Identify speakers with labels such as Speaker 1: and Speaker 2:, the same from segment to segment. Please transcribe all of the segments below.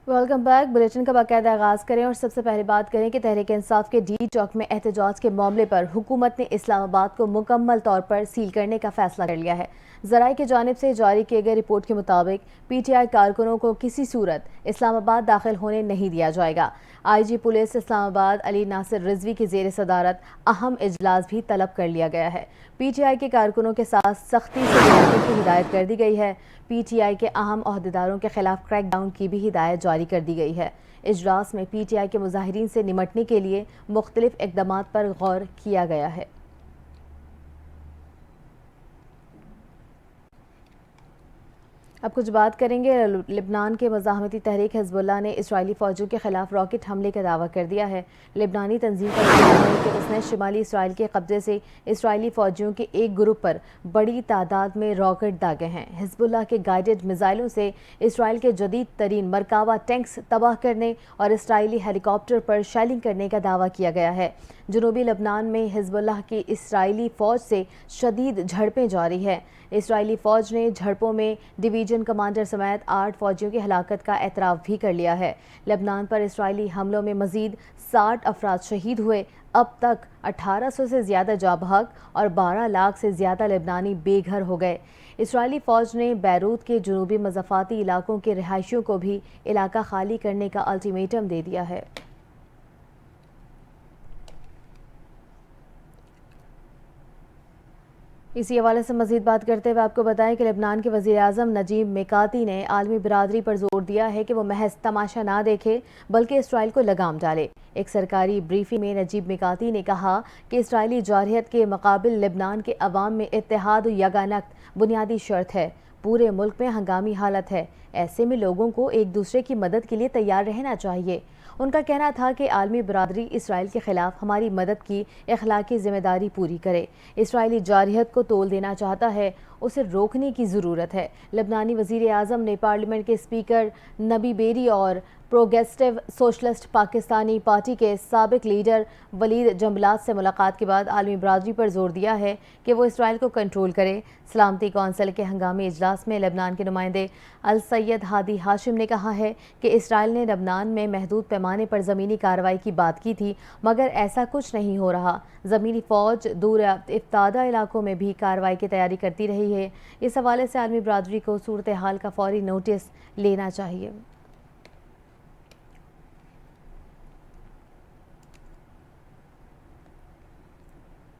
Speaker 1: Welcome back. Bulletin کا باقاعدہ آغاز کریں اور سب سے پہلے بات کریں کہ تحریک انصاف کے ڈی چوک میں احتجاج کے معاملے پر حکومت نے اسلام آباد کو مکمل طور پر سیل کرنے کا فیصلہ کر لیا ہے۔ ذرائع کی جانب سے جاری کیے گئے رپورٹ کے مطابق پی ٹی آئی کارکنوں کو کسی صورت اسلام آباد داخل ہونے نہیں دیا جائے گا۔ آئی جی پولیس اسلام آباد علی ناصر رضوی کی زیر صدارت اہم اجلاس بھی طلب کر لیا گیا ہے۔ پی ٹی آئی کے کارکنوں کے ساتھ سختی سے نمٹنے کی ہدایت کر دی گئی ہے۔ پی ٹی آئی کے اہم عہدیداروں کے خلاف کریک ڈاؤن کی بھی ہدایت جاری کر دی گئی ہے۔ اجلاس میں پی ٹی آئی کے مظاہرین سے نمٹنے کے لیے مختلف اقدامات پر غور کیا گیا ہے۔ اب کچھ بات کریں گے۔ لبنان کے مزاحمتی تحریک حزب اللہ نے اسرائیلی فوجیوں کے خلاف راکٹ حملے کا دعویٰ کر دیا ہے۔ لبنانی تنظیم کا کہنا ہے کہ اس نے شمالی اسرائیل کے قبضے سے اسرائیلی فوجیوں کے ایک گروپ پر بڑی تعداد میں راکٹ داغے ہیں۔ حزب اللہ کے گائیڈڈ میزائلوں سے اسرائیل کے جدید ترین مرکبہ ٹینکس تباہ کرنے اور اسرائیلی ہیلی کاپٹر پر شیلنگ کرنے کا دعویٰ کیا گیا ہے۔ جنوبی لبنان میں حزب اللہ کی اسرائیلی فوج سے شدید جھڑپیں جاری ہیں۔ اسرائیلی فوج نے جھڑپوں میں ڈویژن کمانڈر سمیت 8 فوجیوں کی ہلاکت کا اعتراف بھی کر لیا ہے۔ لبنان پر اسرائیلی حملوں میں مزید 60 افراد شہید ہوئے۔ اب تک 1800 سے زیادہ جاں بحق اور 12 لاکھ سے زیادہ لبنانی بے گھر ہو گئے۔ اسرائیلی فوج نے بیروت کے جنوبی مضافاتی علاقوں کے رہائشیوں کو بھی علاقہ خالی کرنے کا الٹیمیٹم دے دیا ہے۔ اسی حوالے سے مزید بات کرتے ہوئے آپ کو بتائیں کہ لبنان کے وزیر اعظم نجیب میقاتی نے عالمی برادری پر زور دیا ہے کہ وہ محض تماشا نہ دیکھے بلکہ اسرائیل کو لگام ڈالے۔ ایک سرکاری بریفنگ میں نجیب میقاتی نے کہا کہ اسرائیلی جارحیت کے مقابل لبنان کے عوام میں اتحاد و یگانگت بنیادی شرط ہے۔ پورے ملک میں ہنگامی حالت ہے، ایسے میں لوگوں کو ایک دوسرے کی مدد کے لیے تیار رہنا چاہیے۔ ان کا کہنا تھا کہ عالمی برادری اسرائیل کے خلاف ہماری مدد کی اخلاقی ذمہ داری پوری کرے۔ اسرائیلی جارحیت کو تول دینا چاہتا ہے، اسے روکنے کی ضرورت ہے۔ لبنانی وزیر اعظم نے پارلیمنٹ کے اسپیکر نبی بیری اور پروگریسو سوشلسٹ پاکستانی پارٹی کے سابق لیڈر ولید جنبلاط سے ملاقات کے بعد عالمی برادری پر زور دیا ہے کہ وہ اسرائیل کو کنٹرول کرے۔ سلامتی کونسل کے ہنگامی اجلاس میں لبنان کے نمائندے السید ہادی ہاشم نے کہا ہے کہ اسرائیل نے لبنان میں محدود پیمانے پر زمینی کارروائی کی بات کی تھی مگر ایسا کچھ نہیں ہو رہا۔ زمینی فوج دور افتادہ علاقوں میں بھی کارروائی کی تیاری کرتی رہی ہے۔ اس حوالے سے عالمی برادری کو صورتحال کا فوری نوٹس لینا چاہیے۔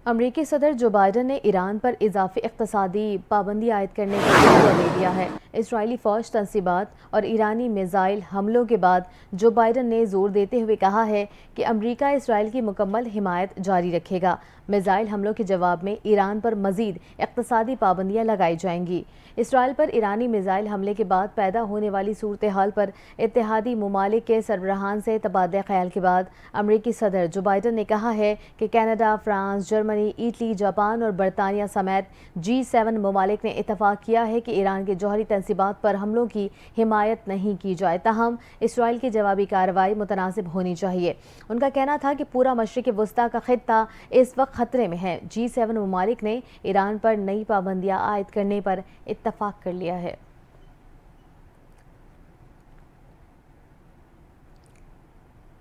Speaker 1: امریکی صدر جو بائیڈن نے ایران پر اضافی اقتصادی پابندی عائد کرنے کا فیصلہ لے لیا ہے۔ اسرائیلی فوج تنصیبات اور ایرانی میزائل حملوں کے بعد جو بائیڈن نے زور دیتے ہوئے کہا ہے کہ امریکہ اسرائیل کی مکمل حمایت جاری رکھے گا۔ میزائل حملوں کے جواب میں ایران پر مزید اقتصادی پابندیاں لگائی جائیں گی۔ اسرائیل پر ایرانی میزائل حملے کے بعد پیدا ہونے والی صورتحال پر اتحادی ممالک کے سربراہان سے تبادلہ خیال کے بعد امریکی صدر جو بائیڈن نے کہا ہے کہ Canada, France, Germany, Italy, Japan اور برطانیہ سمیت G7 ممالک نے اتفاق کیا ہے کہ ایران کے جوہری تنصیبات پر حملوں کی حمایت نہیں کی جائے، تاہم اسرائیل کی جوابی کارروائی متناسب ہونی چاہیے۔ ان کا کہنا تھا کہ پورا مشرق وسطیٰ کا خطہ اس وقت خطرے میں ہے۔ G7 ممالک نے ایران پر نئی پابندیاں عائد کرنے پر اتفاق کر لیا ہے۔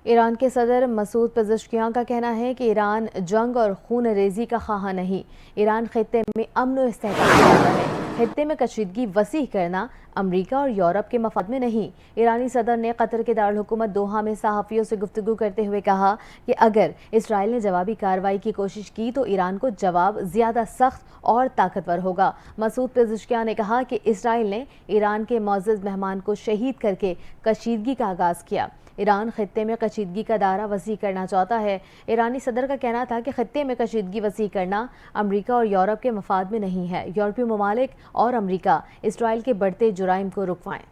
Speaker 1: ایران کے صدر مسعود پزشکیان کا کہنا ہے کہ ایران جنگ اور خون ریزی کا خواہاں نہیں۔ ایران خطے میں امن و استحکام چاہتا ہے۔ خطے میں کشیدگی وسیع کرنا امریکہ اور یورپ کے مفاد میں نہیں۔ ایرانی صدر نے قطر کے دارالحکومت دوحہ میں صحافیوں سے گفتگو کرتے ہوئے کہا کہ اگر اسرائیل نے جوابی کارروائی کی کوشش کی تو ایران کو جواب زیادہ سخت اور طاقتور ہوگا۔ مسعود پزشکیان نے کہا کہ اسرائیل نے ایران کے معزز مہمان کو شہید کر کے کشیدگی کا آغاز کیا۔ ایران خطے میں کشیدگی کا دائرہ وسیع کرنا چاہتا ہے۔ ایرانی صدر کا کہنا تھا کہ خطے میں کشیدگی وسیع کرنا امریکہ اور یورپ کے مفاد میں نہیں ہے۔ یورپی ممالک اور امریکہ اسرائیل کے بڑھتے جرائم کو رکوائیں۔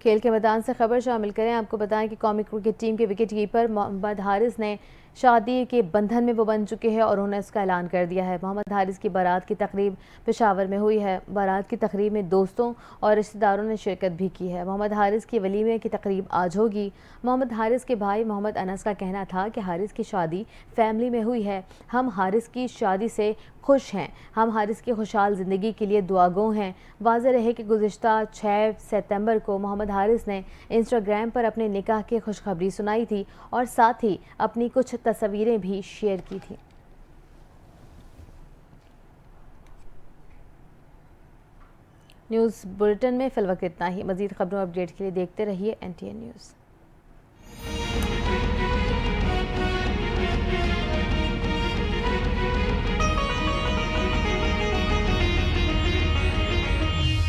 Speaker 1: کھیل کے میدان سے خبر شامل کریں۔ آپ کو بتائیں کہ قومی کرکٹ ٹیم کے وکٹ کیپر محمد حارث نے شادی کے بندھن میں وہ بن چکے ہیں اور انہوں نے اس کا اعلان کر دیا ہے۔ محمد حارث کی بارات کی تقریب پشاور میں ہوئی ہے۔ بارات کی تقریب میں دوستوں اور رشتہ داروں نے شرکت بھی کی ہے۔ محمد حارث کی ولیمے کی تقریب آج ہوگی۔ محمد حارث کے بھائی محمد انس کا کہنا تھا کہ حارث کی شادی فیملی میں ہوئی ہے۔ ہم حارث کی شادی سے خوش ہیں۔ ہم حارث کی خوشحال زندگی کے لیے دعا گو ہیں۔ واضح رہے کہ گزشتہ 6 ستمبر کو محمد حارث نے انسٹاگرام پر اپنے نکاح کی خوشخبری سنائی تھی اور ساتھ ہی اپنی کچھ تصویریں بھی شیئر کی تھیں۔ نیوز بلیٹن میں فی الوقت اتنا ہی۔ مزید خبروں اپڈیٹ کے لیے دیکھتے رہیے NTN نیوز۔